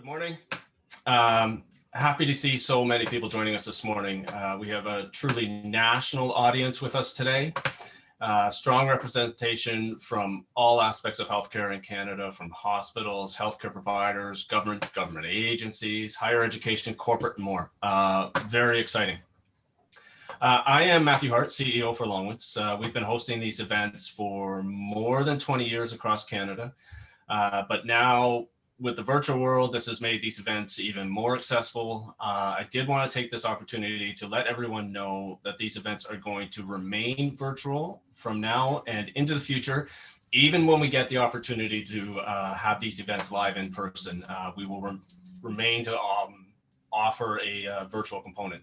morning. Happy to see so many people joining us this morning. We have a truly national audience with us today. Strong representation from all aspects of healthcare in Canada, from hospitals, healthcare providers, government agencies, higher education, corporate, and more. Very exciting. I am Matthew Hart, CEO for Longwoods. We've been hosting these events for more than 20 years across Canada, but now with the virtual world, this has made these events even more accessible. I did want to take this opportunity to let everyone know that these events are going to remain virtual from now and into the future. Even when we get the opportunity to have these events live in person, we will remain to offer a virtual component.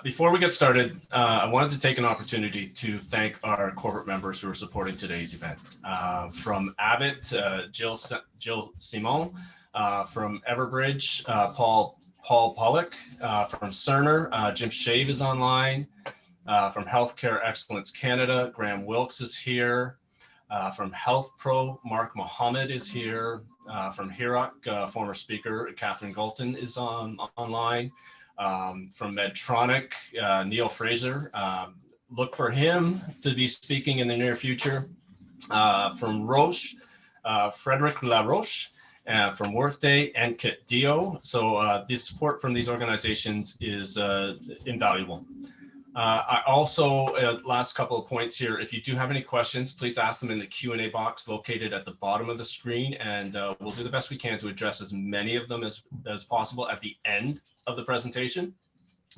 Before we get started, I wanted to take an opportunity to thank our corporate members who are supporting today's event. From Abbott, Jill Simon, from Everbridge, Paul Pollock, from Cerner, Jim Shave is online, from Healthcare Excellence Canada, Graham Wilkes is here, from Health Pro, Mark Mohammed is here, from HIROC, former speaker, Catherine Galton is online. From Medtronic, Neil Fraser, look for him to be speaking in the near future. From Roche, Frederic Laroche, from Workday, and Kit Dio. So the support from these organizations is invaluable. I also, last couple of points here, if you do have any questions, please ask them in the Q&A box located at the bottom of the screen, and we'll do the best we can to address as many of them as possible at the end of the presentation.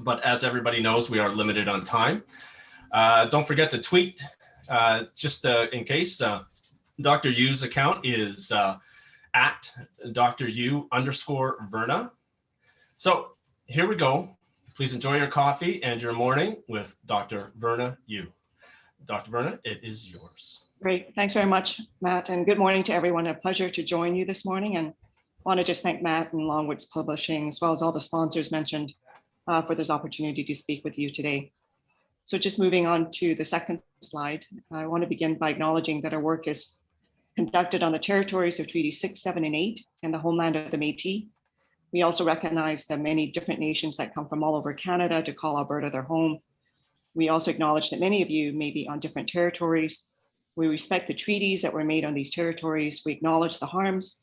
But as everybody knows, we are limited on time. Don't forget to tweet, just in case. Dr. Yu's account is at Dr.U_Verna. So here we go. Please enjoy your coffee and your morning with Dr. Verna Yu. Dr. Verna, it is yours. Great. Thanks very much, Matt. And good morning to everyone. A pleasure to join you this morning. And I want to just thank Matt and Longwoods Publishing, as well as all the sponsors mentioned, for this opportunity to speak with you today. So just moving on to the second slide, I want to begin by acknowledging that our work is conducted on the territories of Treaty 6, 7, and 8 and the homeland of the Métis. We also recognize the many different nations that come from all over Canada to call Alberta their home. We also acknowledge that many of you may be on different territories. We respect the treaties that were made on these territories. We acknowledge the harms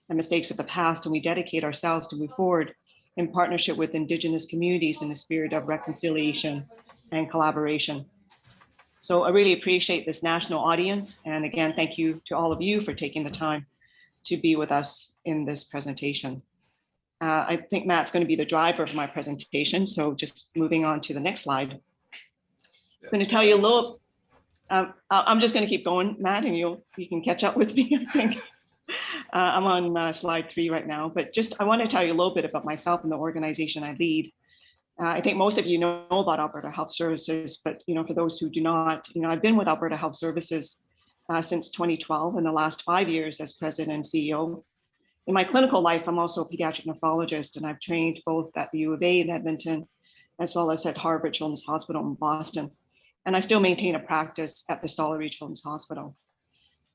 and mistakes of the past, and we dedicate ourselves to move forward in partnership with Indigenous communities in a spirit of reconciliation and collaboration. So I really appreciate this national audience. And again, thank you to all of you for taking the time to be with us in this presentation. I think Matt's going to be the driver of my presentation. So just moving on to the next slide. I'm going to tell you a little, I'm just going to keep going, Matt, and you can catch up with me, I think. I'm on slide 3 right now, but I want to tell you a little bit about myself and the organization I lead. I think most of you know about Alberta Health Services, but for those who do not, I've been with Alberta Health Services since 2012, in the last 5 years as president and CEO. In my clinical life, I'm also a pediatric nephrologist, and I've trained both at the U of A in Edmonton, as well as at Harvard Children's Hospital in Boston. And I still maintain a practice at the Stollery Children's Hospital.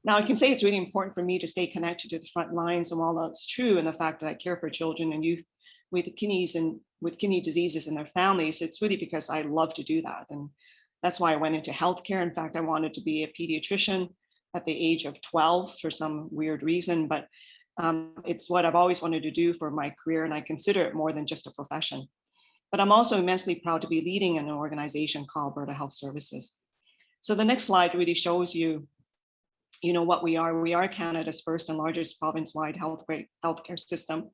Now, I can say it's really important for me to stay connected to the front lines, and while that's true, and the fact that I care for children and youth with kidneys and with kidney diseases and their families, it's really because I love to do that. And that's why I went into healthcare. In fact, I wanted to be a pediatrician at the age of 12 for some weird reason, but it's what I've always wanted to do for my career, and I consider it more than just a profession. But I'm also immensely proud to be leading an organization called Alberta Health Services. So the next slide really shows you, what we are. We are Canada's first and largest province-wide healthcare system.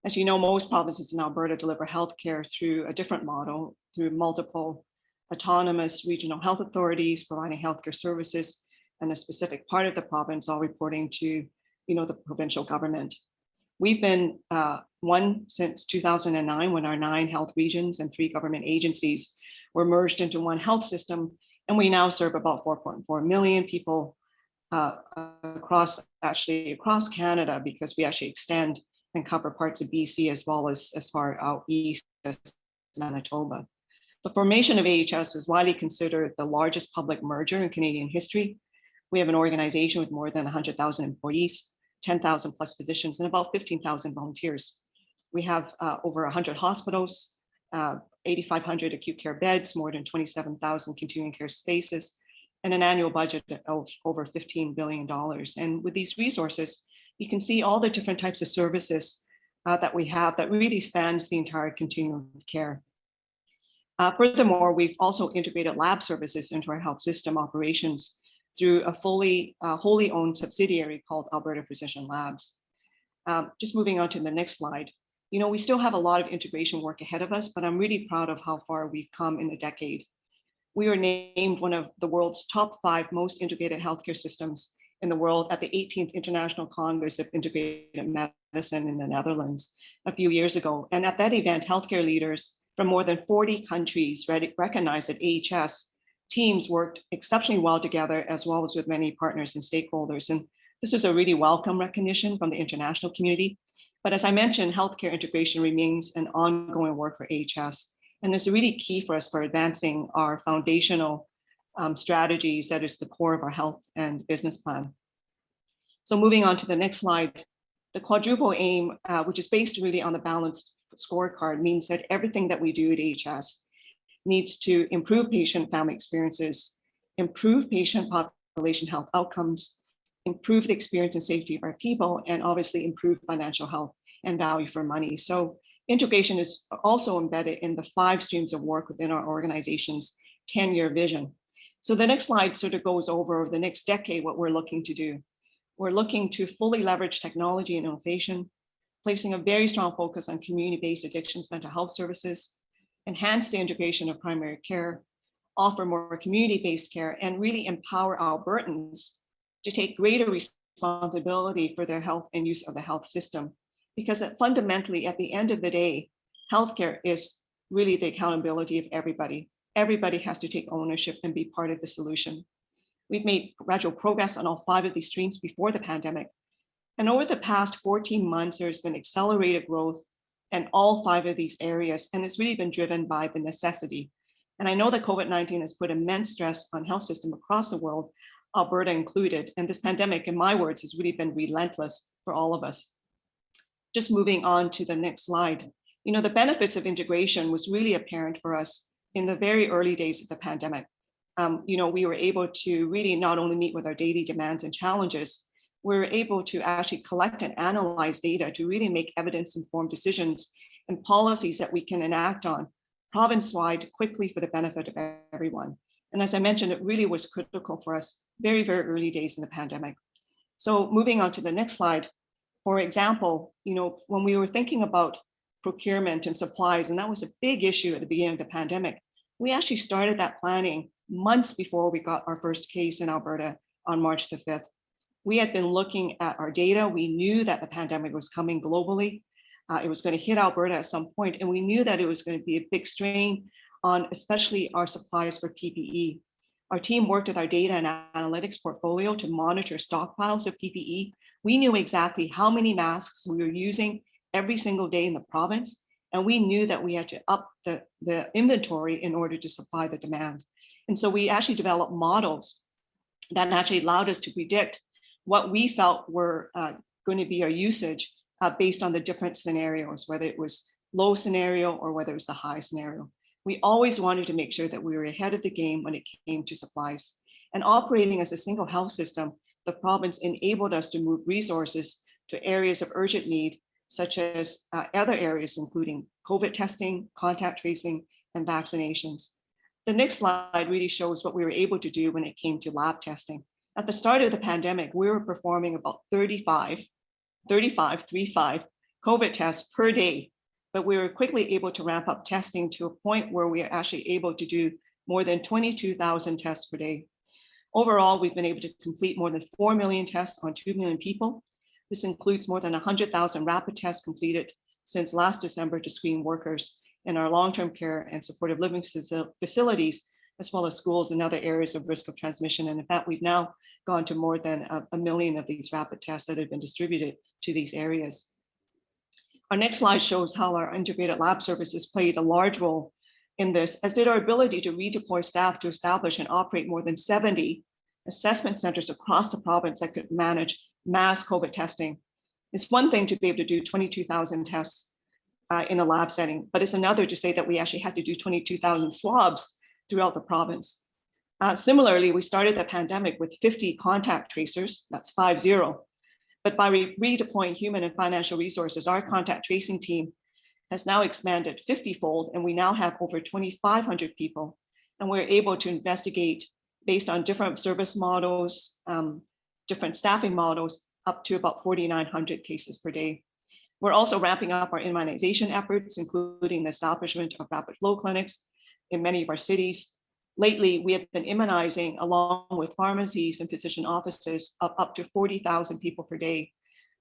As you know, most provinces in Alberta deliver healthcare through a different model, through multiple autonomous regional health authorities providing healthcare services in a specific part of the province, all reporting to the provincial government. We've been one since 2009, when our 9 health regions and 3 government agencies were merged into one health system. And we now serve about 4.4 million people across Canada, because we actually extend and cover parts of BC as well as far out east as Manitoba. The formation of AHS was widely considered the largest public merger in Canadian history. We have an organization with more than 100,000 employees, 10,000 plus physicians and about 15,000 volunteers. We have over 100 hospitals, 8,500 acute care beds, more than 27,000 continuing care spaces, and an annual budget of over $15 billion. And with these resources, you can see all the different types of services that we have that really spans the entire continuum of care. Furthermore, we've also integrated lab services into our health system operations through a wholly owned subsidiary called Alberta Precision Labs. Just moving on to the next slide. You know, we still have a lot of integration work ahead of us, but I'm really proud of how far we've come in a decade. We were named one of the world's top 5 most integrated healthcare systems in the world at the 18th International Congress of Integrated Medicine in the Netherlands a few years ago. And at that event, healthcare leaders from more than 40 countries recognized that AHS teams worked exceptionally well together, as well as with many partners and stakeholders. And this is a really welcome recognition from the international community. But as I mentioned, healthcare integration remains an ongoing work for AHS. And it's really key for us for advancing our foundational strategies that is the core of our health and business plan. So moving on to the next slide, the quadruple aim, which is based really on the balanced scorecard, means that everything that we do at AHS needs to improve patient family experiences, improve patient population health outcomes, improve the experience and safety of our people, and obviously improve financial health and value for money. So integration is also embedded in the 5 streams of work within our organization's 10-year vision. So the next slide sort of goes over the next decade, what we're looking to do. We're looking to fully leverage technology and innovation, placing a very strong focus on community-based addictions mental health services, enhance the integration of primary care, offer more community-based care, and really empower Albertans to take greater responsibility for their health and use of the health system. Because fundamentally, at the end of the day, healthcare is really the accountability of everybody. Everybody has to take ownership and be part of the solution. We've made gradual progress on all 5 of these streams before the pandemic. And over the past 14 months, there's been accelerated growth in all 5 of these areas. And it's really been driven by the necessity. And I know that COVID-19 has put immense stress on health system across the world, Alberta included. And this pandemic, in my words, has really been relentless for all of us. Just moving on to the next slide. You know, the benefits of integration was really apparent for us in the very early days of the pandemic. You know, we were able to really not only meet with our daily demands and challenges, we were able to actually collect and analyze data to really make evidence-informed decisions and policies that we can enact on province-wide quickly for the benefit of everyone. And as I mentioned, it really was critical for us very, very early days in the pandemic. So moving on to the next slide, for example, you know, when we were thinking about procurement and supplies, and that was a big issue at the beginning of the pandemic, we actually started that planning months before we got our first case in Alberta on March the 5th. We had been looking at our data. We knew that the pandemic was coming globally. It was going to hit Alberta at some point, and we knew that it was going to be a big strain on especially our supplies for PPE. Our team worked with our data and analytics portfolio to monitor stockpiles of PPE. We knew exactly how many masks we were using every single day in the province, and we knew that we had to up the inventory in order to supply the demand. And so we actually developed models that actually allowed us to predict what we felt were going to be our usage based on the different scenarios, whether it was low scenario or whether it was the high scenario. We always wanted to make sure that we were ahead of the game when it came to supplies. And operating as a single health system, the province enabled us to move resources to areas of urgent need, such as other areas, including COVID testing, contact tracing, and vaccinations. The next slide really shows what we were able to do when it came to lab testing. At the start of the pandemic, we were performing about 35 COVID tests per day, but we were quickly able to ramp up testing to a point where we are actually able to do more than 22,000 tests per day. Overall, we've been able to complete more than 4 million tests on 2 million people. This includes more than 100,000 rapid tests completed since last December to screen workers in our long-term care and supportive living facilities, as well as schools and other areas of risk of transmission. And in fact, we've now gone to more than a million of these rapid tests that have been distributed to these areas. Our next slide shows how our integrated lab services played a large role in this, as did our ability to redeploy staff to establish and operate more than 70 assessment centers across the province that could manage mass COVID testing. It's one thing to be able to do 22,000 tests in a lab setting, but it's another to say that we actually had to do 22,000 swabs throughout the province. Similarly, we started the pandemic with 50 contact tracers, that's 50. But by redeploying human and financial resources, our contact tracing team has now expanded 50-fold, and we now have over 2,500 people. And we're able to investigate based on different service models, different staffing models, up to about 4,900 cases per day. We're also ramping up our immunization efforts, including the establishment of rapid flow clinics in many of our cities. Lately, we have been immunizing along with pharmacies and physician offices of up to 40,000 people per day.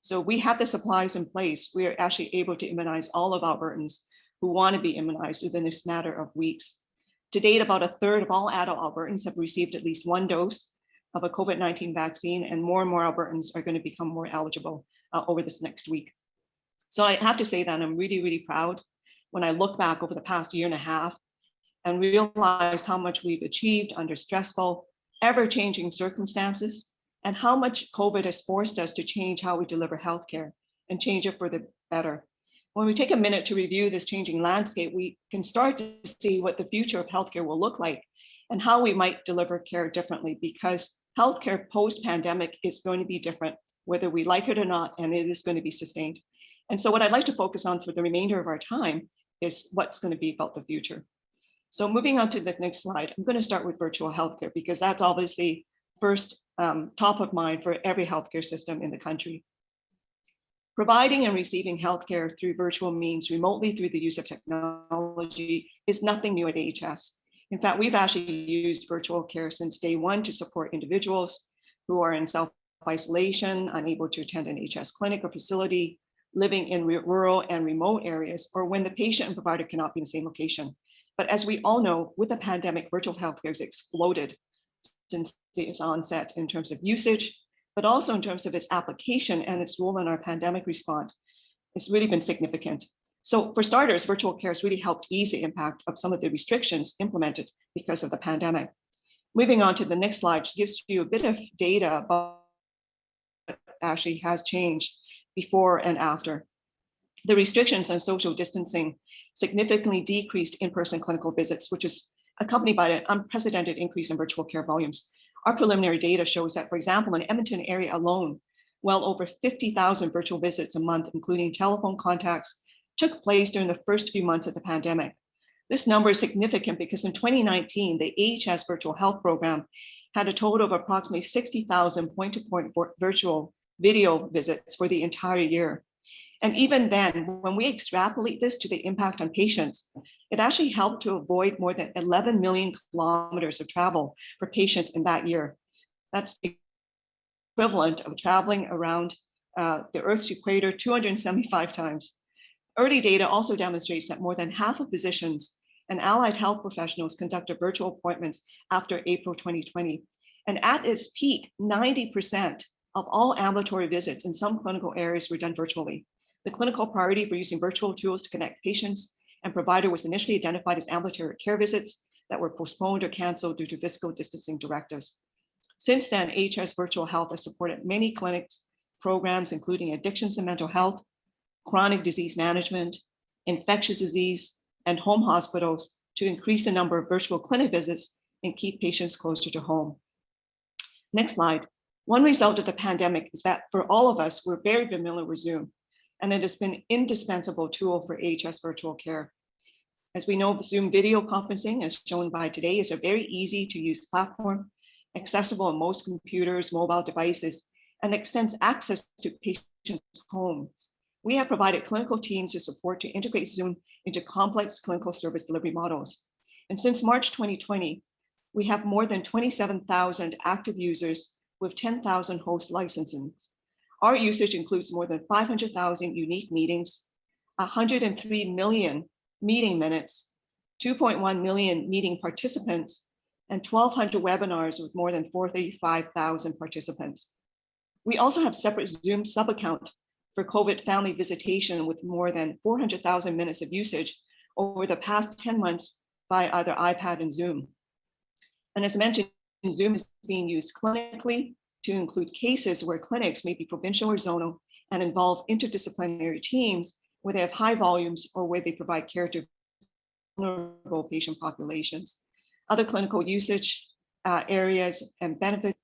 So we have the supplies in place. We are actually able to immunize all of Albertans who want to be immunized within this matter of weeks. To date, about a third of all adult Albertans have received at least one dose of a COVID-19 vaccine, and more Albertans are going to become more eligible over this next week. So I have to say that I'm really, really proud when I look back over the past year and a half and realize how much we've achieved under stressful, ever-changing circumstances, and how much COVID has forced us to change how we deliver healthcare and change it for the better. When we take a minute to review this changing landscape, we can start to see what the future of healthcare will look like and how we might deliver care differently, because healthcare post-pandemic is going to be different, whether we like it or not, and it is going to be sustained. And so what I'd like to focus on for the remainder of our time is what's going to be about the future. So moving on to the next slide, I'm going to start with virtual healthcare, because that's obviously first top of mind for every healthcare system in the country. Providing and receiving healthcare through virtual means remotely through the use of technology is nothing new at AHS. In fact, we've actually used virtual care since day one to support individuals who are in self-isolation, unable to attend an AHS clinic or facility, living in rural and remote areas, or when the patient and provider cannot be in the same location. But as we all know, with the pandemic, virtual healthcare has exploded since its onset in terms of usage, but also in terms of its application and its role in our pandemic response. It's really been significant. So for starters, virtual care has really helped ease the impact of some of the restrictions implemented because of the pandemic. Moving on to the next slide, gives you a bit of data about what actually has changed before and after. The restrictions on social distancing significantly decreased in-person clinical visits, which is accompanied by an unprecedented increase in virtual care volumes. Our preliminary data shows that, for example, in Edmonton area alone, well over 50,000 virtual visits a month, including telephone contacts, took place during the first few months of the pandemic. This number is significant because in 2019, the AHS virtual health program had a total of approximately 60,000 point-to-point virtual video visits for the entire year. And even then, when we extrapolate this to the impact on patients, it actually helped to avoid more than 11 million kilometers of travel for patients in that year. That's the equivalent of traveling around the Earth's equator 275 times. Early data also demonstrates that more than half of physicians and allied health professionals conducted virtual appointments after April 2020. And at its peak, 90% of all ambulatory visits in some clinical areas were done virtually. The clinical priority for using virtual tools to connect patients and provider was initially identified as ambulatory care visits that were postponed or canceled due to physical distancing directives. Since then, AHS Virtual Health has supported many clinics, programs, including addictions and mental health, chronic disease management, infectious disease, and home hospitals to increase the number of virtual clinic visits and keep patients closer to home. Next slide. One result of the pandemic is that for all of us, we're very familiar with Zoom, and it has been an indispensable tool for AHS virtual care. As we know, Zoom video conferencing, as shown by today, is a very easy to use platform, accessible on most computers, mobile devices, and extends access to patients' homes. We have provided clinical teams with support to integrate Zoom into complex clinical service delivery models. And since March 2020, we have more than 27,000 active users with 10,000 host licenses. Our usage includes more than 500,000 unique meetings, 103 million meeting minutes, 2.1 million meeting participants, and 1,200 webinars with more than 45,000 participants. We also have separate Zoom sub-account for COVID family visitation with more than 400,000 minutes of usage over the past 10 months by either iPad and Zoom. And as mentioned, Zoom is being used clinically to include cases where clinics may be provincial or zonal and involve interdisciplinary teams where they have high volumes or where they provide care to vulnerable patient populations. Other clinical usage areas and benefits,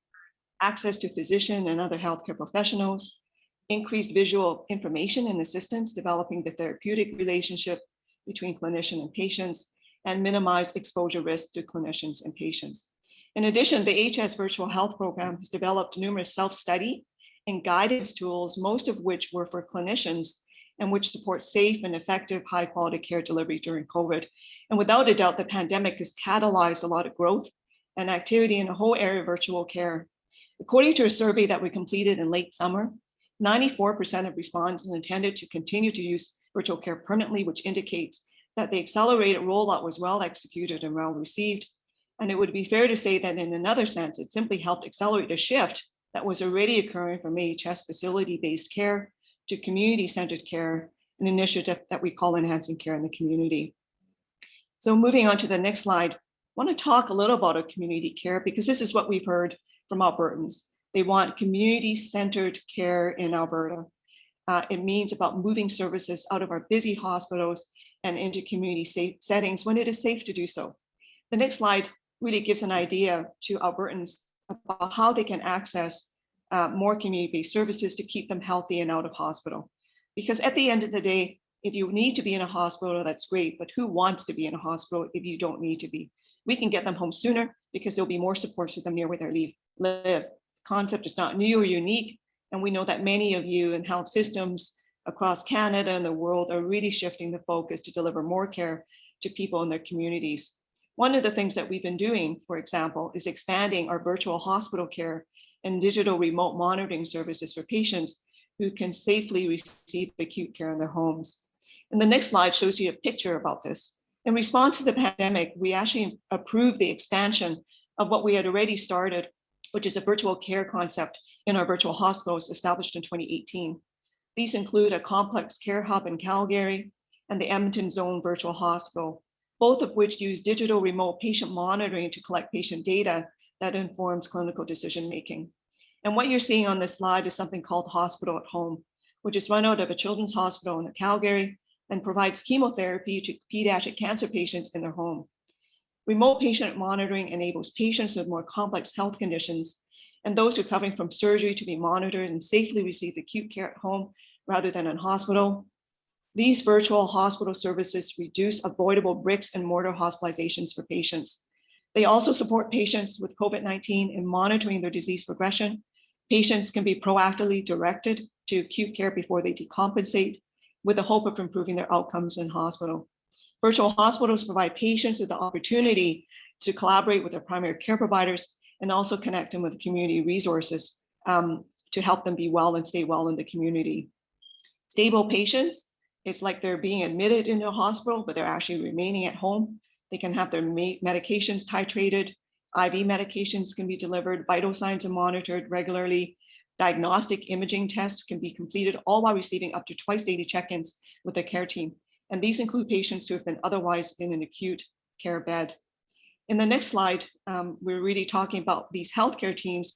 access to physician and other healthcare professionals, increased visual information and assistance, developing the therapeutic relationship between clinician and patients, and minimized exposure risk to clinicians and patients. In addition, the HS Virtual Health Program has developed numerous self-study and guidance tools, most of which were for clinicians and which support safe and effective high-quality care delivery during COVID. And without a doubt, the pandemic has catalyzed a lot of growth and activity in the whole area of virtual care. According to a survey that we completed in late summer, 94% of respondents intended to continue to use virtual care permanently, which indicates that the accelerated rollout was well executed and well received. And it would be fair to say that in another sense, it simply helped accelerate a shift that was already occurring from AHS facility-based care to community-centered care, an initiative that we call Enhancing Care in the Community. So moving on to the next slide, I want to talk a little about community care because this is what we've heard from Albertans. They want community-centered care in Alberta. It means about moving services out of our busy hospitals and into community settings when it is safe to do so. The next slide really gives an idea to Albertans about how they can access more community-based services to keep them healthy and out of hospital. Because at the end of the day, if you need to be in a hospital, that's great, but who wants to be in a hospital if you don't need to be? We can get them home sooner because there'll be more support to them near where they live. The concept is not new or unique, and we know that many of you in health systems across Canada and the world are really shifting the focus to deliver more care to people in their communities. One of the things that we've been doing, for example, is expanding our virtual hospital care and digital remote monitoring services for patients who can safely receive acute care in their homes. And the next slide shows you a picture about this. In response to the pandemic, we actually approved the expansion of what we had already started, which is a virtual care concept in our virtual hospitals established in 2018. These include a complex care hub in Calgary and the Edmonton Zone Virtual Hospital, both of which use digital remote patient monitoring to collect patient data that informs clinical decision-making. And what you're seeing on this slide is something called Hospital at Home, which is run out of a children's hospital in Calgary and provides chemotherapy to pediatric cancer patients in their home. Remote patient monitoring enables patients with more complex health conditions and those recovering from surgery to be monitored and safely receive acute care at home rather than in hospital. These virtual hospital services reduce avoidable bricks and mortar hospitalizations for patients. They also support patients with COVID-19 in monitoring their disease progression. Patients can be proactively directed to acute care before they decompensate, with the hope of improving their outcomes in hospital. Virtual hospitals provide patients with the opportunity to collaborate with their primary care providers and also connect them with community resources to help them be well and stay well in the community. Stable patients, it's like they're being admitted into a hospital, but they're actually remaining at home. They can have their medications titrated, IV medications can be delivered, vital signs are monitored regularly, diagnostic imaging tests can be completed, all while receiving up to twice daily check-ins with their care team. And these include patients who have been otherwise in an acute care bed. In the next slide, we're really talking about these healthcare teams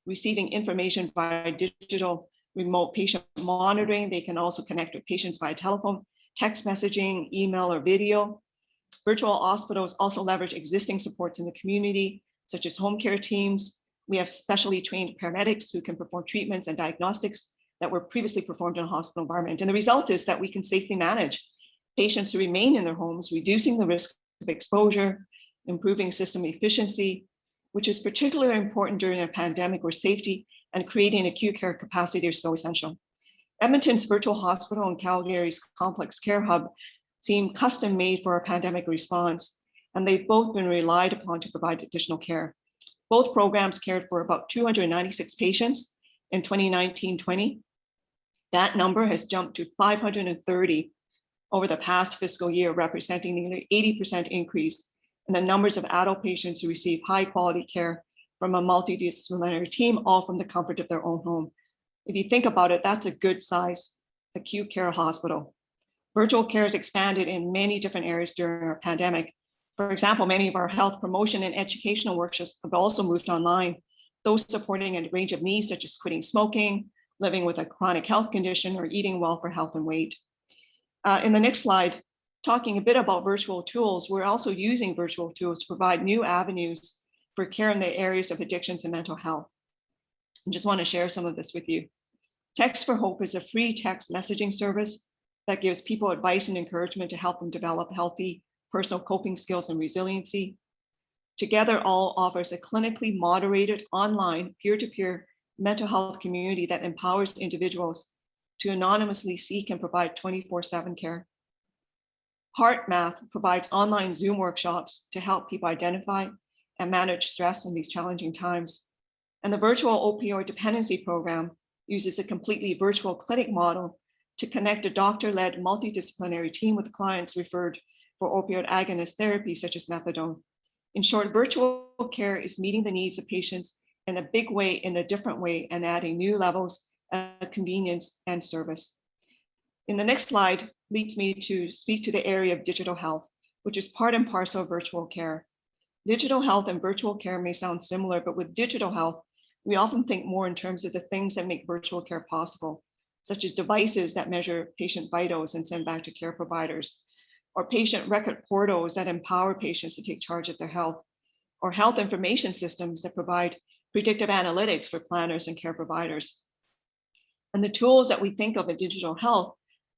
receiving information by digital remote patient monitoring. They can also connect with patients via telephone, text messaging, email, or video. Virtual hospitals also leverage existing supports in the community, such as home care teams. We have specially trained paramedics who can perform treatments and diagnostics that were previously performed in a hospital environment. And the result is that we can safely manage patients who remain in their homes, reducing the risk of exposure, improving system efficiency, which is particularly important during a pandemic where safety and creating acute care capacity are so essential. Edmonton's virtual hospital and Calgary's complex care hub seem custom made for a pandemic response, and they've both been relied upon to provide additional care. Both programs cared for about 296 patients in 2019-20. That number has jumped to 530 over the past fiscal year, representing nearly 80% increase in the numbers of adult patients who receive high quality care from a multidisciplinary team, all from the comfort of their own home. If you think about it, that's a good size acute care hospital. Virtual care has expanded in many different areas during our pandemic. For example, many of our health promotion and educational workshops have also moved online. those supporting a range of needs such as quitting smoking, living with a chronic health condition, or eating well for health and weight. In the next slide, talking a bit about virtual tools, we're also using virtual tools to provide new avenues for care in the areas of addictions and mental health. I just want to share some of this with you. Text for Hope is a free text messaging service that gives people advice and encouragement to help them develop healthy personal coping skills and resiliency. Together All offers a clinically moderated online peer-to-peer mental health community that empowers individuals to anonymously seek and provide 24/7 care. Heart Math provides online Zoom workshops to help people identify and manage stress in these challenging times. And the virtual opioid dependency program uses a completely virtual clinic model to connect a doctor-led multidisciplinary team with clients referred for opioid agonist therapy, such as methadone. In short, virtual care is meeting the needs of patients in a big way, in a different way, and adding new levels of convenience and service. In the next slide leads me to speak to the area of digital health, which is part and parcel of virtual care. Digital health and virtual care may sound similar, but with digital health, we often think more in terms of the things that make virtual care possible, such as devices that measure patient vitals and send back to care providers, or patient record portals that empower patients to take charge of their health, or health information systems that provide predictive analytics for planners and care providers. And the tools that we think of in digital health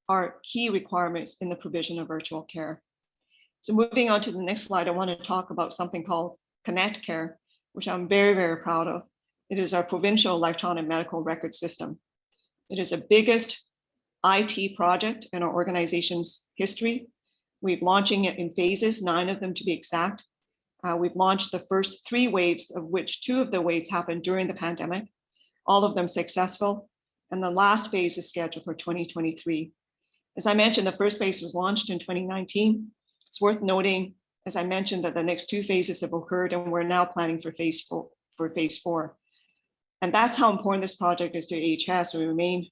are key requirements in the provision of virtual care. So moving on to the next slide, I want to talk about something called Connect Care, which I'm very, very proud of. It is our provincial electronic medical record system. It is the biggest IT project in our organization's history. We're launching it in phases, 9 of them to be exact. We've launched the first 3 waves, of which 2 of the waves happened during the pandemic, all of them successful. And the last phase is scheduled for 2023. As I mentioned, the first phase was launched in 2019. It's worth noting, as I mentioned, that the next 2 phases have occurred, and we're now planning for phase 4. And that's how important this project is to AHS. We remain,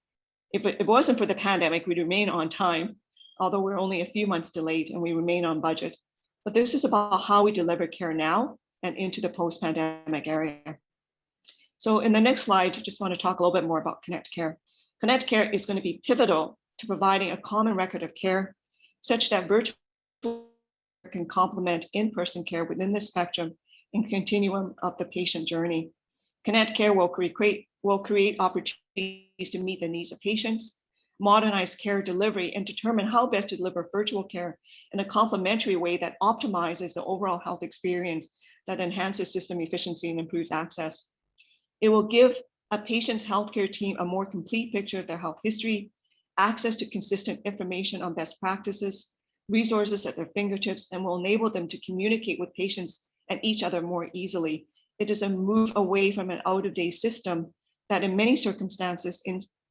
if it wasn't for the pandemic, we'd remain on time, although we're only a few months delayed, and we remain on budget. But this is about how we deliver care now and into the post-pandemic area. So in the next slide, I just want to talk a little bit more about Connect Care. Connect Care is going to be pivotal to providing a common record of care, such that virtual can complement in-person care within the spectrum and continuum of the patient journey. Connect Care will create opportunities to meet the needs of patients, modernize care delivery, and determine how best to deliver virtual care in a complementary way that optimizes the overall health experience, that enhances system efficiency and improves access. It will give a patient's healthcare team a more complete picture of their health history, access to consistent information on best practices, resources at their fingertips, and will enable them to communicate with patients and each other more easily. It is a move away from an out-of-date system that in many circumstances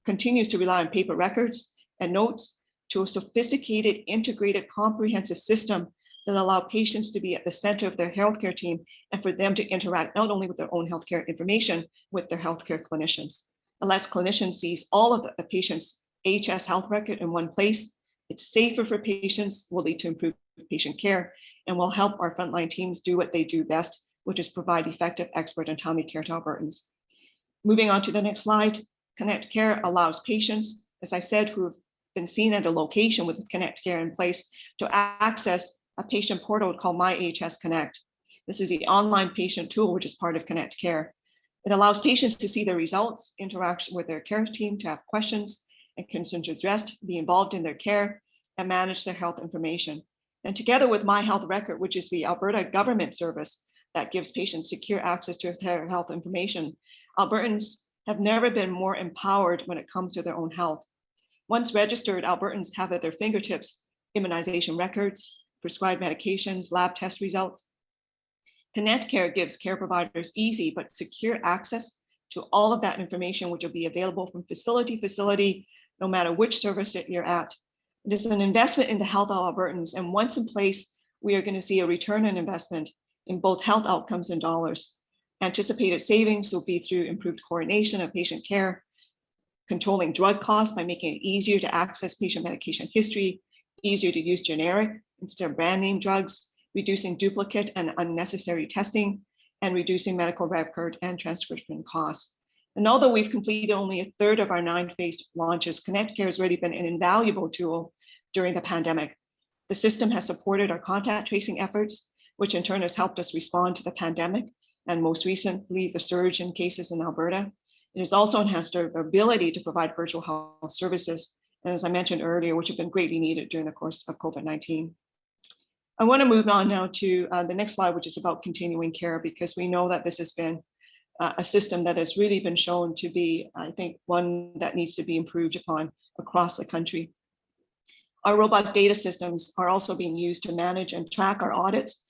continues to rely on paper records and notes, to a sophisticated, integrated, comprehensive system that allow patients to be at the center of their healthcare team and for them to interact not only with their own healthcare information, with their healthcare clinicians. It lets clinicians see all of the patient's AHS health record in one place. It's safer for patients, will lead to improved patient care, and will help our frontline teams do what they do best, which is provide effective, expert, and timely care to Albertans. Moving on to the next slide, Connect Care allows patients, as I said, who have been seen at a location with Connect Care in place, to access a patient portal called My AHS Connect. This is the online patient tool, which is part of Connect Care. It allows patients to see their results, interaction with their care team, to have questions and concerns addressed, be involved in their care, and manage their health information. And together with My Health Record, which is the Alberta government service that gives patients secure access to their health information, Albertans have never been more empowered when it comes to their own health. Once registered, Albertans have at their fingertips immunization records, prescribed medications, lab test results. Connect Care gives care providers easy but secure access to all of that information, which will be available from facility to facility, no matter which service that you're at. It is an investment in the health of Albertans, and once in place, we are going to see a return on investment in both health outcomes and dollars. Anticipated savings will be through improved coordination of patient care, controlling drug costs by making it easier to access patient medication history, easier to use generic instead of brand name drugs, reducing duplicate and unnecessary testing, and reducing medical record and transcription costs. And although we've completed only a third of our 9-phase launches, Connect Care has already been an invaluable tool during the pandemic. The system has supported our contact tracing efforts, which in turn has helped us respond to the pandemic, and most recently, the surge in cases in Alberta. It has also enhanced our ability to provide virtual health services, and as I mentioned earlier, which have been greatly needed during the course of COVID-19. I want to move on now to the next slide, which is about continuing care, because we know that this has been a system that has really been shown to be, I think, one that needs to be improved upon across the country. Our robust data systems are also being used to manage and track our audits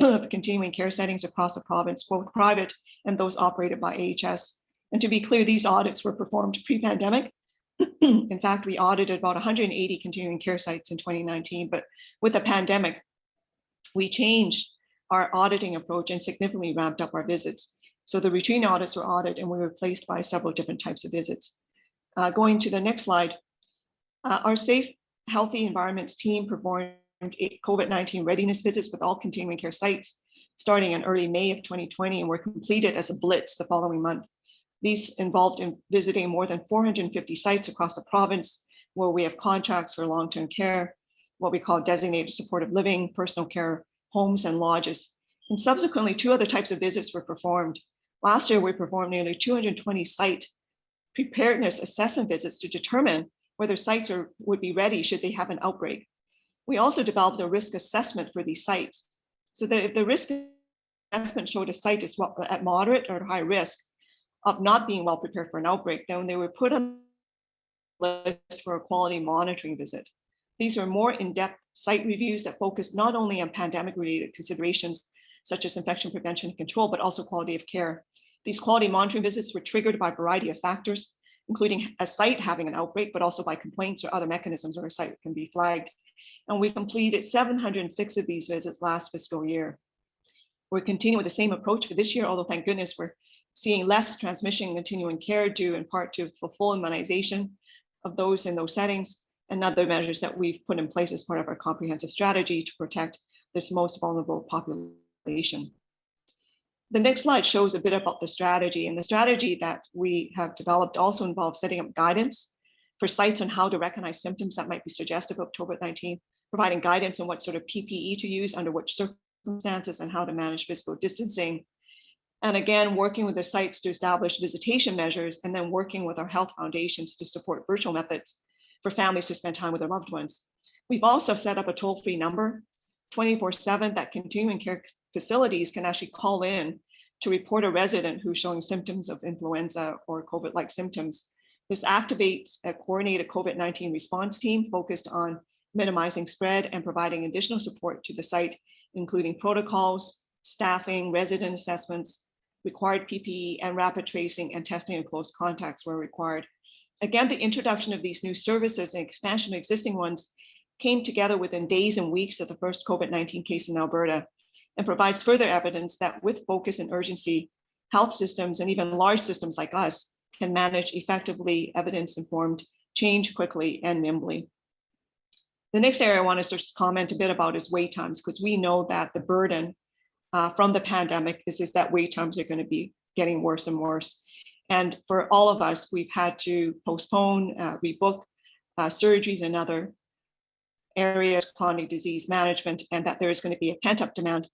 of continuing care settings across the province, both private and those operated by AHS. And to be clear, these audits were performed pre-pandemic. In fact, we audited about 180 continuing care sites in 2019, but with the pandemic, we changed our auditing approach and significantly ramped up our visits. So the routine audits were audited and we were replaced by several different types of visits. Going to the next slide, our Safe, Healthy Environments team performed COVID-19 readiness visits with all continuing care sites starting in early May of 2020 and were completed as a blitz the following month. These involved in visiting more than 450 sites across the province where we have contracts for long-term care, what we call designated supportive living, personal care, homes, and lodges. And subsequently, 2 other types of visits were performed. Last year, we performed nearly 220 site preparedness assessment visits to determine whether sites would be ready should they have an outbreak. We also developed a risk assessment for these sites, so that if the risk assessment showed a site is at moderate or high risk of not being well prepared for an outbreak, then they were put on the list for a quality monitoring visit. These are more in-depth site reviews that focus not only on pandemic-related considerations, such as infection prevention and control, but also quality of care. These quality monitoring visits were triggered by a variety of factors, including a site having an outbreak, but also by complaints or other mechanisms where a site can be flagged. And we completed 706 of these visits last fiscal year. We're continuing with the same approach for this year, although thank goodness we're seeing less transmission in continuing care due in part to the full immunization of those in those settings and other measures that we've put in place as part of our comprehensive strategy to protect this most vulnerable population. The next slide shows a bit about the strategy, and the strategy that we have developed also involves setting up guidance for sites on how to recognize symptoms that might be suggestive of COVID-19, providing guidance on what sort of PPE to use under which circumstances and how to manage physical distancing. And again, working with the sites to establish visitation measures and then working with our health foundations to support virtual methods for families to spend time with their loved ones. We've also set up a toll-free number 24/7 that continuing care facilities can actually call in to report a resident who's showing symptoms of influenza or COVID-like symptoms. This activates a coordinated COVID-19 response team focused on minimizing spread and providing additional support to the site, including protocols, staffing, resident assessments, required PPE, and rapid tracing and testing of close contacts where required. Again, the introduction of these new services and expansion of existing ones came together within days and weeks of the first COVID-19 case in Alberta, and provides further evidence that with focus and urgency, health systems and even large systems like us can manage effectively evidence-informed change quickly and nimbly. The next area I want to just comment a bit about is wait times, because we know that the burden from the pandemic is that wait times are going to be getting worse and worse. And for all of us, we've had to postpone, rebook surgeries and other areas of chronic disease management, and that there is going to be a pent-up demand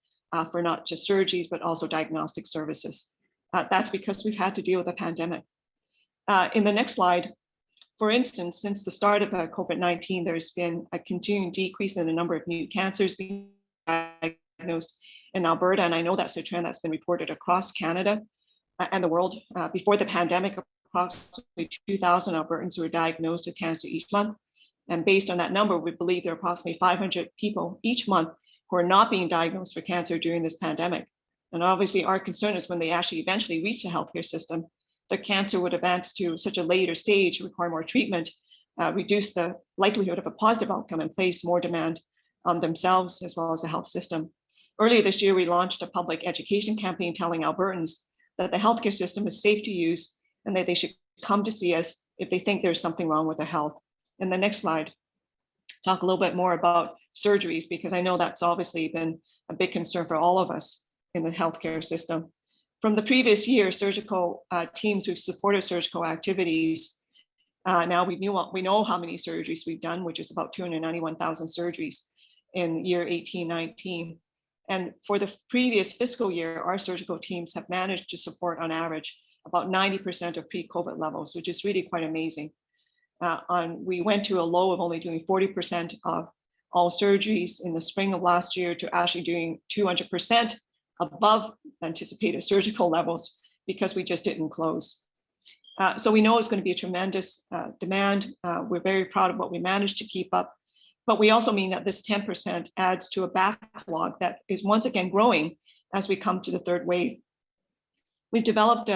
for not just surgeries, but also diagnostic services. That's because we've had to deal with the pandemic. In the next slide, for instance, since the start of COVID-19, there's been a continuing decrease in the number of new cancers being diagnosed in Alberta, and I know that's a trend that's been reported across Canada and the world. Before the pandemic, approximately 2,000 Albertans were diagnosed with cancer each month. And based on that number, we believe there are approximately 500 people each month who are not being diagnosed for cancer during this pandemic. And obviously our concern is when they actually eventually reach the healthcare system, the cancer would advance to such a later stage, require more treatment, reduce the likelihood of a positive outcome, and place more demand on themselves as well as the health system. Earlier this year, we launched a public education campaign telling Albertans that the healthcare system is safe to use and that they should come to see us if they think there's something wrong with their health. In the next slide, talk a little bit more about surgeries, because I know that's obviously been a big concern for all of us. in the healthcare system. From the previous year, surgical teams who've supported surgical activities, now we know how many surgeries we've done, which is about 291,000 surgeries in year 18-19. And for the previous fiscal year, our surgical teams have managed to support on average about 90% of pre-COVID levels, which is really quite amazing. We went to a low of only doing 40% of all surgeries in the spring of last year to actually doing 200% above anticipated surgical levels because we just didn't close. So we know it's going to be a tremendous demand. We're very proud of what we managed to keep up, but we also mean that this 10% adds to a backlog that is once again growing as we come to the third wave. We've developed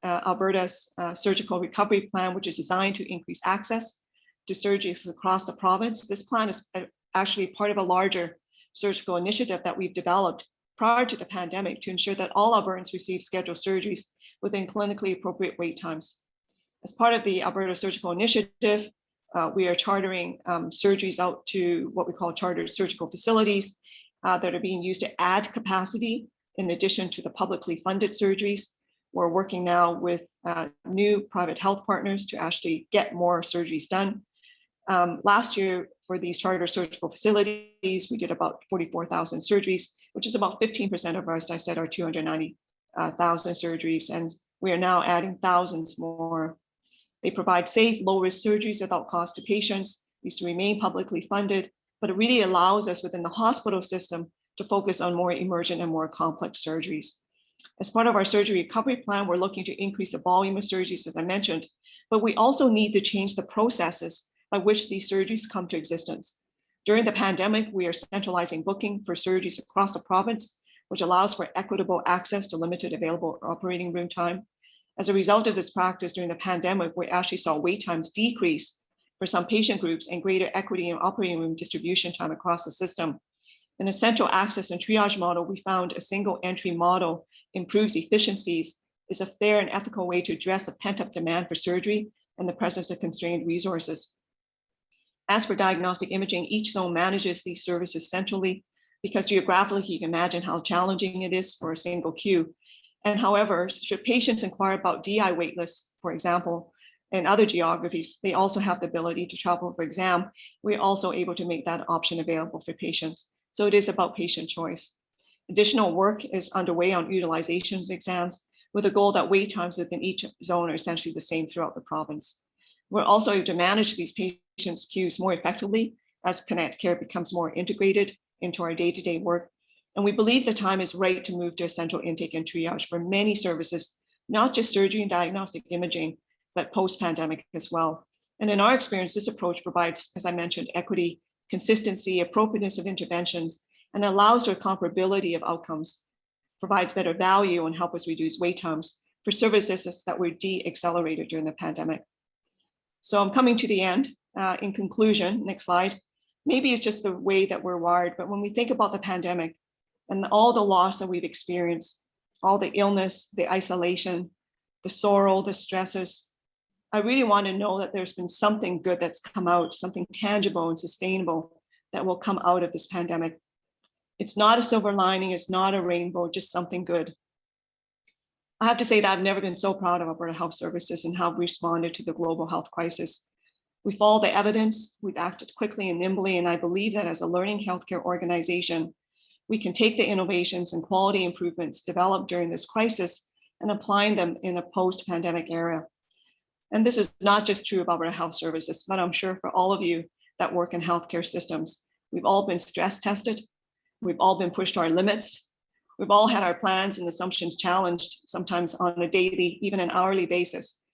Alberta's surgical recovery plan, which is designed to increase access to surgeries across the province. This plan is actually part of a larger surgical initiative that we've developed prior to the pandemic to ensure that all Albertans receive scheduled surgeries within clinically appropriate wait times. As part of the Alberta Surgical Initiative, we are chartering surgeries out to what we call chartered surgical facilities that are being used to add capacity in addition to the publicly funded surgeries. We're working now with new private health partners to actually get more surgeries done. Last year, for these charter surgical facilities, we did about 44,000 surgeries, which is about 15% of our, as I said, our 290,000 surgeries. And we are now adding thousands more. They provide safe, low-risk surgeries without cost to patients. These remain publicly funded, but it really allows us within the hospital system to focus on more emergent and more complex surgeries. As part of our surgery recovery plan, we're looking to increase the volume of surgeries, as I mentioned, but we also need to change the processes by which these surgeries come to existence. During the pandemic, we are centralizing booking for surgeries across the province, which allows for equitable access to limited available operating room time. As a result of this practice during the pandemic, we actually saw wait times decrease for some patient groups and greater equity in operating room distribution time across the system. In a central access and triage model, we found a single entry model improves efficiencies, is a fair and ethical way to address the pent-up demand for surgery and the presence of constrained resources. As for diagnostic imaging, each zone manages these services centrally because geographically you can imagine how challenging it is for a single queue. And however, should patients inquire about DI waitlists, for example, in other geographies, they also have the ability to travel for exam. We're also able to make that option available for patients. So it is about patient choice. Additional work is underway on utilizations of exams with a goal that wait times within each zone are essentially the same throughout the province. We're also able to manage these patients' queues more effectively as Connect Care becomes more integrated into our day-to-day work. And we believe the time is right to move to a central intake and triage for many services, not just surgery and diagnostic imaging, but post-pandemic as well. And in our experience, this approach provides, as I mentioned, equity, consistency, appropriateness of interventions, and allows for comparability of outcomes, provides better value and help us reduce wait times for services that were de-accelerated during the pandemic. So I'm coming to the end. In conclusion, next slide, maybe it's just the way that we're wired, but when we think about the pandemic and all the loss that we've experienced, all the illness, the isolation, the sorrow, the stresses, I really want to know that there's been something good that's come out, something tangible and sustainable that will come out of this pandemic. It's not a silver lining, it's not a rainbow, just something good. I have to say that I've never been so proud of Alberta Health Services and how we responded to the global health crisis. We followed the evidence, we've acted quickly and nimbly, and I believe that as a learning healthcare organization, we can take the innovations and quality improvements developed during this crisis and applying them in a post-pandemic era. And this is not just true of Alberta Health Services, but I'm sure for all of you that work in healthcare systems. We've all been stress tested. We've all been pushed to our limits. We've all had our plans and assumptions challenged, sometimes on a daily, even an hourly basis.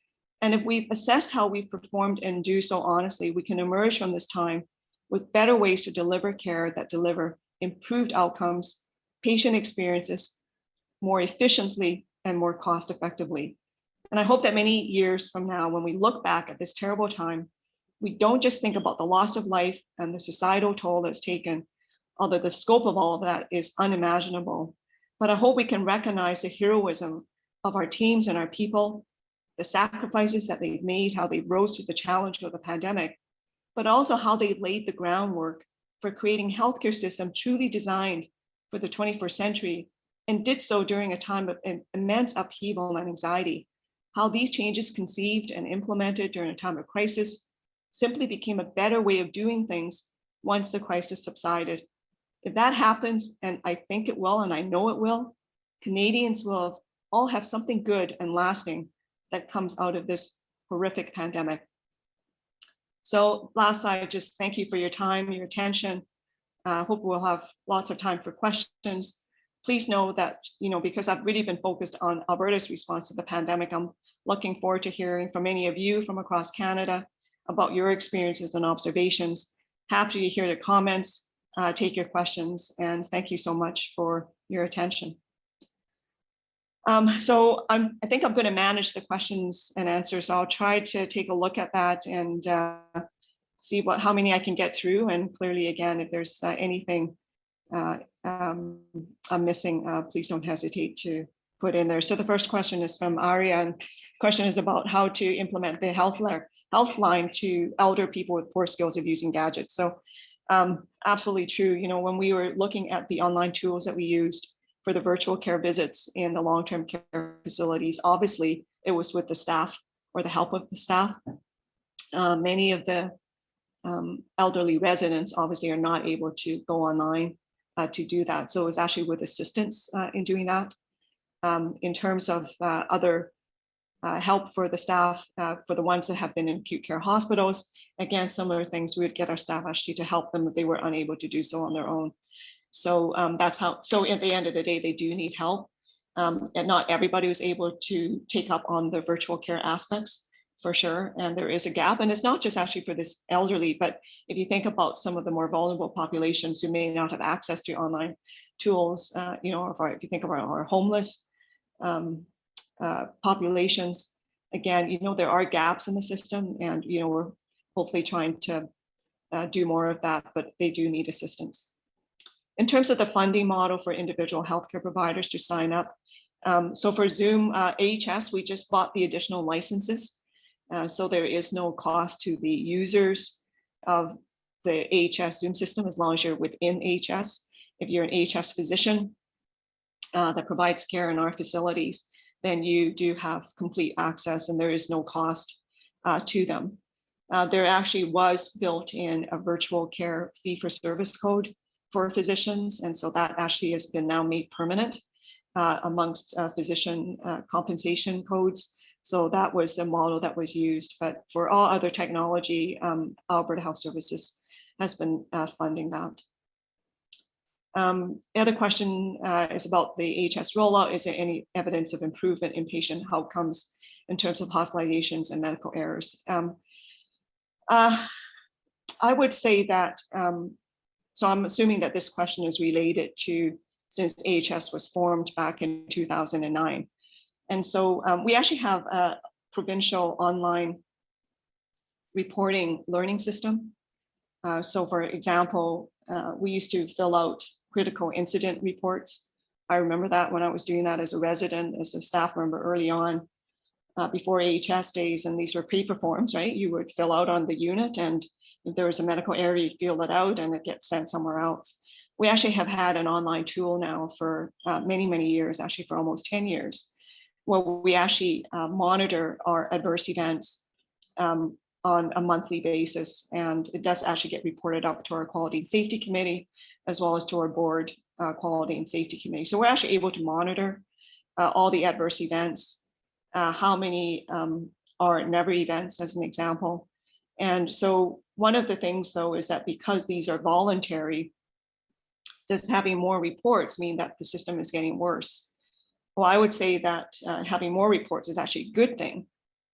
And if we've assessed how we've performed and do so honestly, we can emerge from this time with better ways to deliver care that deliver improved outcomes, patient experiences more efficiently and more cost effectively. And I hope that many years from now, when we look back at this terrible time, we don't just think about the loss of life and the societal toll that's taken, although the scope of all of that is unimaginable. But I hope we can recognize the heroism of our teams and our people, the sacrifices that they've made, how they rose to the challenge of the pandemic, but also how they laid the groundwork for creating healthcare system truly designed for the 21st century and did so during a time of immense upheaval and anxiety. How these changes conceived and implemented during a time of crisis simply became a better way of doing things once the crisis subsided. If that happens, and I think it will, and I know it will, Canadians will all have something good and lasting that comes out of this horrific pandemic. So last slide, just thank you for your time, your attention. Hope we'll have lots of time for questions. Please know that, because I've really been focused on Alberta's response to the pandemic, I'm looking forward to hearing from many of you from across Canada about your experiences and observations. Happy to hear the comments, take your questions, and thank you so much for your attention. So I think I'm going to manage the questions and answers. So I'll try to take a look at that and see how many I can get through. And clearly, again, if there's anything I'm missing, please don't hesitate to put in there. So the first question is from Aria, and the question is about how to implement the health line to elder people with poor skills of using gadgets. So absolutely true. When we were looking at the online tools that we used for the virtual care visits in the long-term care facilities, obviously it was with the staff or the help of the staff. Many of the elderly residents obviously are not able to go online to do that. So it was actually with assistance in doing that. In terms of other help for the staff, for the ones that have been in acute care hospitals, again, similar things, we would get our staff actually to help them if they were unable to do so on their own. So that's how, so at the end of the day, they do need help. And not everybody was able to take up on the virtual care aspects, for sure. And there is a gap. And it's not just actually for this elderly, but if you think about some of the more vulnerable populations who may not have access to online tools, or if you think about our homeless populations, again, there are gaps in the system, and we're hopefully trying to do more of that, but they do need assistance. In terms of the funding model for individual healthcare providers to sign up, so for Zoom AHS, we just bought the additional licenses, so there is no cost to the users of the AHS Zoom system as long as you're within AHS. If you're an AHS physician that provides care in our facilities, then you do have complete access and there is no cost to them. There actually was built in a virtual care fee-for-service code for physicians, and so that actually has been now made permanent amongst physician compensation codes. So that was a model that was used, but for all other technology, Alberta Health Services has been funding that. The other question is about the AHS rollout. Is there any evidence of improvement in patient outcomes in terms of hospitalizations and medical errors? I would say that, so I'm assuming that this question is related to since AHS was formed back in 2009. And so we actually have a provincial online reporting learning system. So for example, we used to fill out critical incident reports. I remember that when I was doing that as a resident, as a staff member early on, before AHS days, and these were paper forms, right? You would fill out on the unit, and if there was a medical error, you'd fill it out and it gets sent somewhere else. We actually have had an online tool now for many, many years, actually for almost 10 years, where we actually monitor our adverse events on a monthly basis. And it does actually get reported up to our Quality and Safety Committee, as well as to our board Quality and Safety Committee. So we're actually able to monitor all the adverse events, how many are never events, as an example. And so one of the things, though, is that because these are voluntary, does having more reports mean that the system is getting worse? Well, I would say that having more reports is actually a good thing,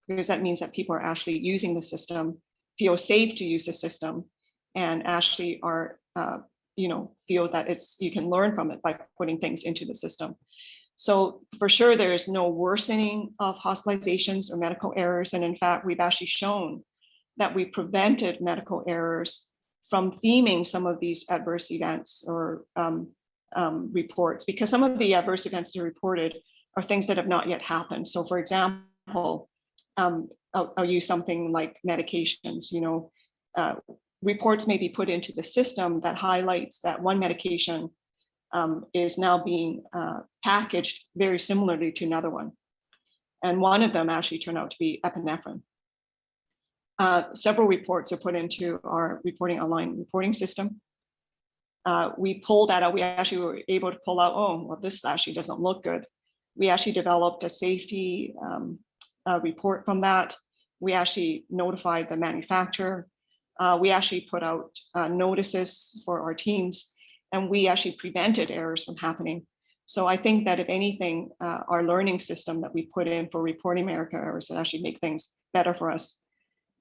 because that means that people are actually using the system, feel safe to use the system, and actually are, feel that you can learn from it by putting things into the system. So for sure, there is no worsening of hospitalizations or medical errors. And in fact, we've actually shown that we prevented medical errors from theming some of these adverse events or reports, because some of the adverse events that are reported are things that have not yet happened. So for example, I'll use something like medications. Reports may be put into the system that highlights that one medication is now being packaged very similarly to another one. And one of them actually turned out to be epinephrine. Several reports are put into our online reporting system. We pulled that out. We actually were able to pull out, oh, well, this actually doesn't look good. We actually developed a safety report from that. We actually notified the manufacturer. We actually put out notices for our teams, and we actually prevented errors from happening. So I think that if anything, our learning system that we put in for reporting America errors will actually make things better for us.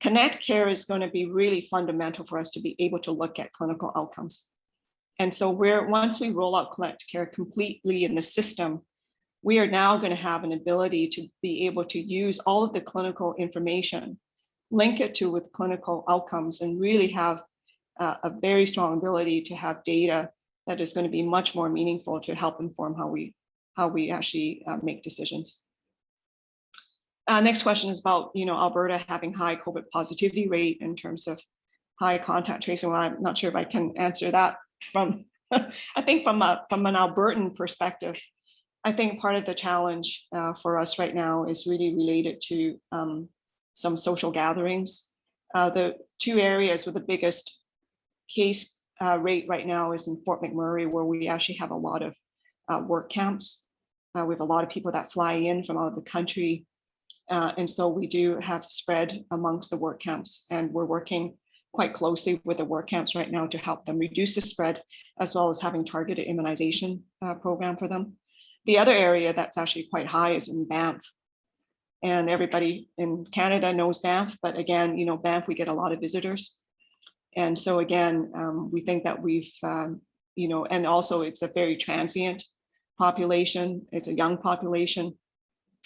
Connect Care is going to be really fundamental for us to be able to look at clinical outcomes. And so once we roll out Connect Care completely in the system, we are now going to have an ability to be able to use all of the clinical information, link it to with clinical outcomes, and really have a very strong ability to have data that is going to be much more meaningful to help inform how we actually make decisions. Next question is about, Alberta having high COVID positivity rate in terms of high contact tracing. Well, I'm not sure if I can answer that from, I think from an Albertan perspective. I think part of the challenge for us right now is really related to some social gatherings. The two areas with the biggest case rate right now is in Fort McMurray, where we actually have a lot of work camps. We have a lot of people that fly in from out of the country. And so we do have spread amongst the work camps, and we're working quite closely with the work camps right now to help them reduce the spread, as well as having targeted immunization program for them. The other area that's actually quite high is in Banff. And everybody in Canada knows Banff, but again, Banff, we get a lot of visitors. And so again, we think that we've, and also it's a very transient population. It's a young population.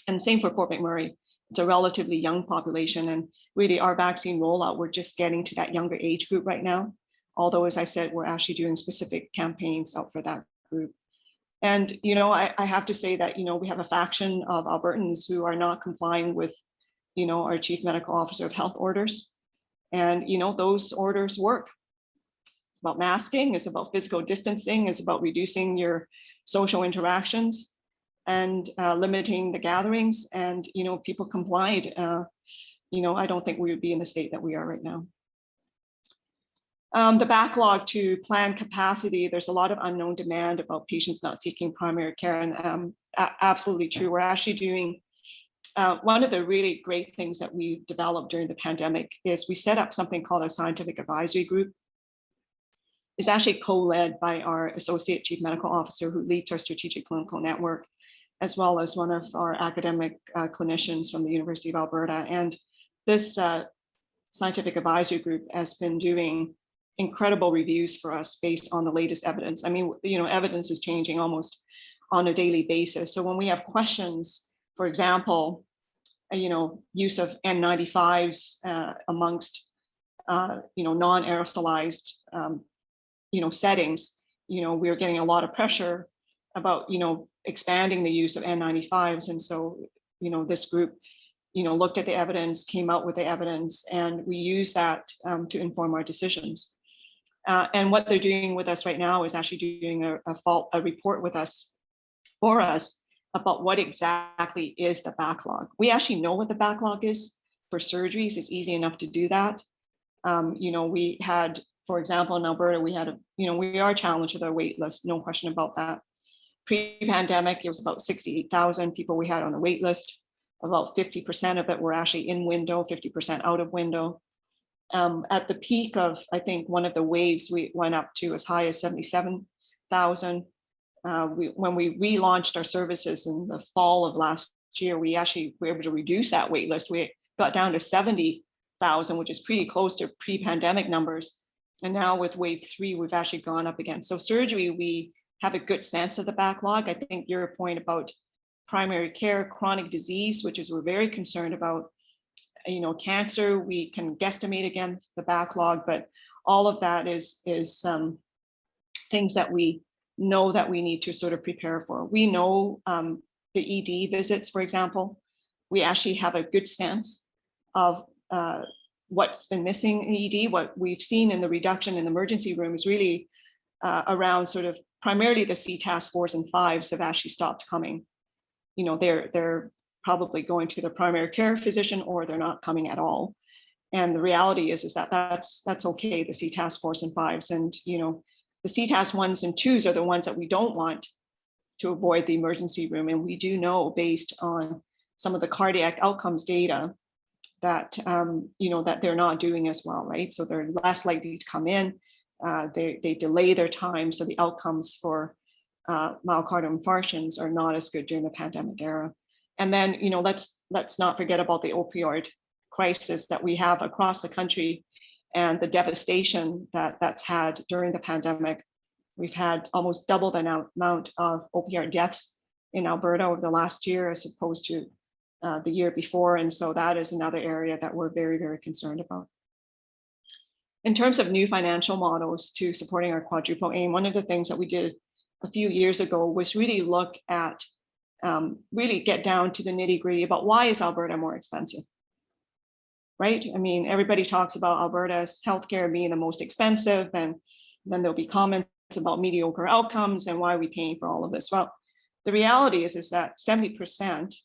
And same for Fort McMurray. It's a relatively young population. And really our vaccine rollout, we're just getting to that younger age group right now. Although, as I said, we're actually doing specific campaigns out for that group. And, I have to say that, we have a faction of Albertans who are not complying with, our chief medical officer of health orders. And, those orders work. It's about masking, it's about physical distancing, it's about reducing your social interactions and limiting the gatherings. And, people complied. I don't think we would be in the state that we are right now. The backlog to plan capacity, there's a lot of unknown demand about patients not seeking primary care, and absolutely true. We're actually doing, one of the really great things that we developed during the pandemic is we set up something called a scientific advisory group. It's actually co-led by our associate chief medical officer who leads our strategic clinical network, as well as one of our academic clinicians from the University of Alberta. And this scientific advisory group has been doing incredible reviews for us based on the latest evidence. I mean, evidence is changing almost on a daily basis. So when we have questions, for example, use of N95s amongst, non-aerosolized, settings, we're getting a lot of pressure about, expanding the use of N95s. And so, this group, looked at the evidence, came out with the evidence, and we use that to inform our decisions. And what they're doing with us right now is actually doing a report with us, for us, about what exactly is the backlog. We actually know what the backlog is for surgeries. It's easy enough to do that. We had, for example, in Alberta, we had we are challenged with our wait list, no question about that. Pre-pandemic, it was about 68,000 people we had on the wait list. About 50% of it were actually in window, 50% out of window. At the peak of, I think, one of the waves, we went up to as high as 77,000. When we relaunched our services in the fall of last year, we actually were able to reduce that wait list. We got down to 70,000, which is pretty close to pre-pandemic numbers. And now with wave 3, we've actually gone up again. So surgery, we have a good sense of the backlog. I think your point about primary care, chronic disease, which is we're very concerned about, cancer, we can guesstimate against the backlog, but all of that is things that we know that we need to sort of prepare for. We know the ED visits, for example, we actually have a good sense of what's been missing in ED. What we've seen in the reduction in the emergency room is really around sort of primarily the C task 4s and 5s have actually stopped coming. They're probably going to their primary care physician, or they're not coming at all. And the reality is that that's okay, the C task 4s and 5s. And the C task 1s and 2s are the ones that we don't want to avoid the emergency room. And we do know, based on some of the cardiac outcomes data, that that they're not doing as well, right? So they're less likely to come in. They delay their time, so the outcomes for myocardial infarctions are not as good during the pandemic era. And then let's not forget about the opioid crisis that we have across the country and the devastation that's had during the pandemic. We've had almost double the amount of opioid deaths in Alberta over the last year as opposed to the year before. And so that is another area that we're very, very concerned about. In terms of new financial models to supporting our quadruple aim, one of the things that we did a few years ago was really look at, really get down to the nitty gritty about why is Alberta more expensive, right? I mean, everybody talks about Alberta's healthcare being the most expensive, and then there'll be comments about mediocre outcomes and why are we paying for all of this? Well, the reality is that 70%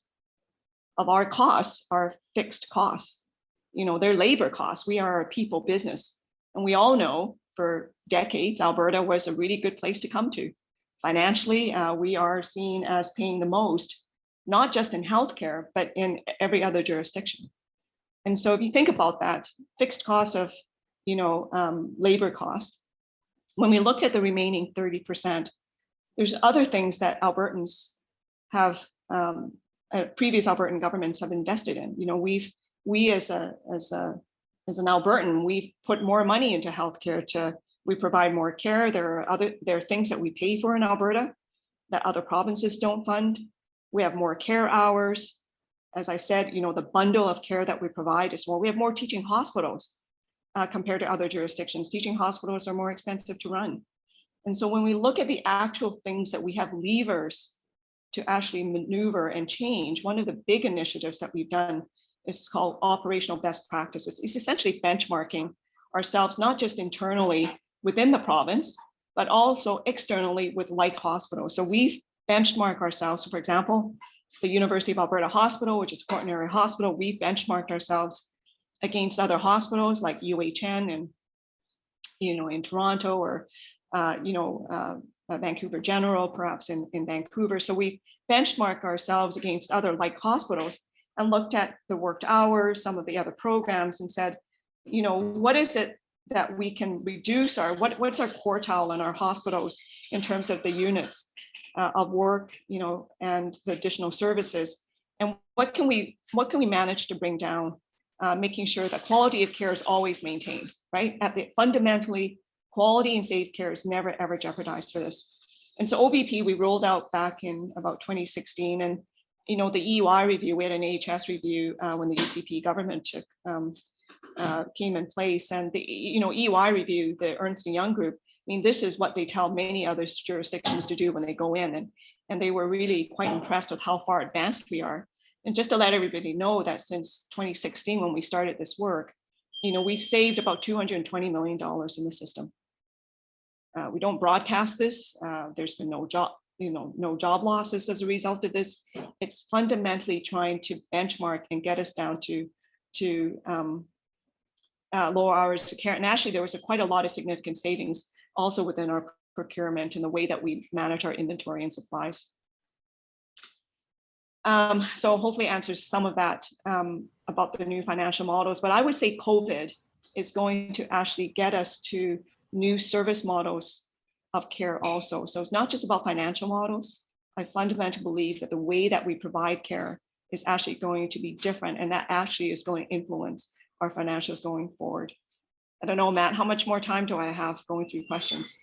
of our costs are fixed costs. They're labor costs. We are a people business. And we all know for decades, Alberta was a really good place to come to. Financially, we are seen as paying the most, not just in healthcare, but in every other jurisdiction. And so if you think about that, fixed costs of, labor costs, when we looked at the remaining 30%, there's other things that Albertans have, previous Albertan governments have invested in. We as an Albertan, we've put more money into healthcare. We provide more care. There are things that we pay for in Alberta that other provinces don't fund. We have more care hours. As I said, the bundle of care that we provide is more. We have more teaching hospitals compared to other jurisdictions. Teaching hospitals are more expensive to run. And so when we look at the actual things that we have levers to actually maneuver and change, one of the big initiatives that we've done is called operational best practices. It's essentially benchmarking ourselves, not just internally within the province, but also externally with like hospitals. So we've benchmarked ourselves. So for example, the University of Alberta Hospital, which is a quaternary hospital, we've benchmarked ourselves against other hospitals like UHN and, in Toronto, or, Vancouver General, perhaps in Vancouver. So we benchmark ourselves against other like hospitals and looked at the worked hours, some of the other programs, and said, what is it that we can reduce what's our quartile in our hospitals in terms of the units of work, and the additional services, and what can we manage to bring down, making sure that quality of care is always maintained, right? Fundamentally, quality and safe care is never ever jeopardized for this. And so OBP we rolled out back in about 2016, and the EY review, we had an AHS review when the UCP government came in place, and the EY review, the Ernst & Young group, this is what they tell many other jurisdictions to do when they go in, and they were really quite impressed with how far advanced we are. And just to let everybody know that since 2016, when we started this work, we've saved about $220 million in the system. We don't broadcast this. There's been no job losses as a result of this. It's fundamentally trying to benchmark and get us down to lower hours of care. And actually, there was quite a lot of significant savings also within our procurement and the way that we manage our inventory and supplies. So hopefully answers some of that about the new financial models. But I would say COVID is going to actually get us to new service models of care also. So it's not just about financial models. I fundamentally believe that the way that we provide care is actually going to be different, and that actually is going to influence our financials going forward. I don't know, Matt, how much more time do I have going through questions?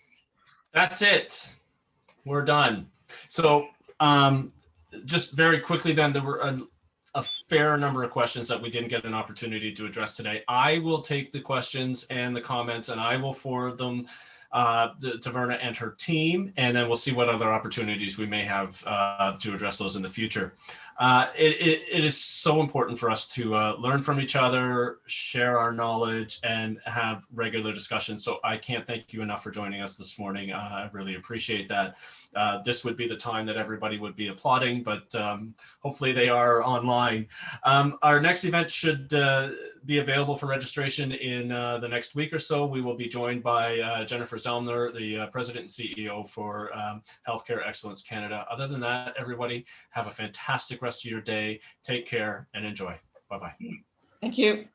That's it. We're done. So just very quickly then, there were a fair number of questions that we didn't get an opportunity to address today. I will take the questions and the comments and I will forward them to Verna and her team, and then we'll see what other opportunities we may have to address those in the future. It is so important for us to learn from each other, share our knowledge, and have regular discussions. So I can't thank you enough for joining us this morning. I really appreciate that. This would be the time that everybody would be applauding, but hopefully they are online. Our next event should be available for registration in the next week or so. We will be joined by Jennifer Zellner, the President and CEO for Healthcare Excellence Canada. Other than that, everybody have a fantastic rest of your day. Take care and enjoy. Bye-bye. Thank you.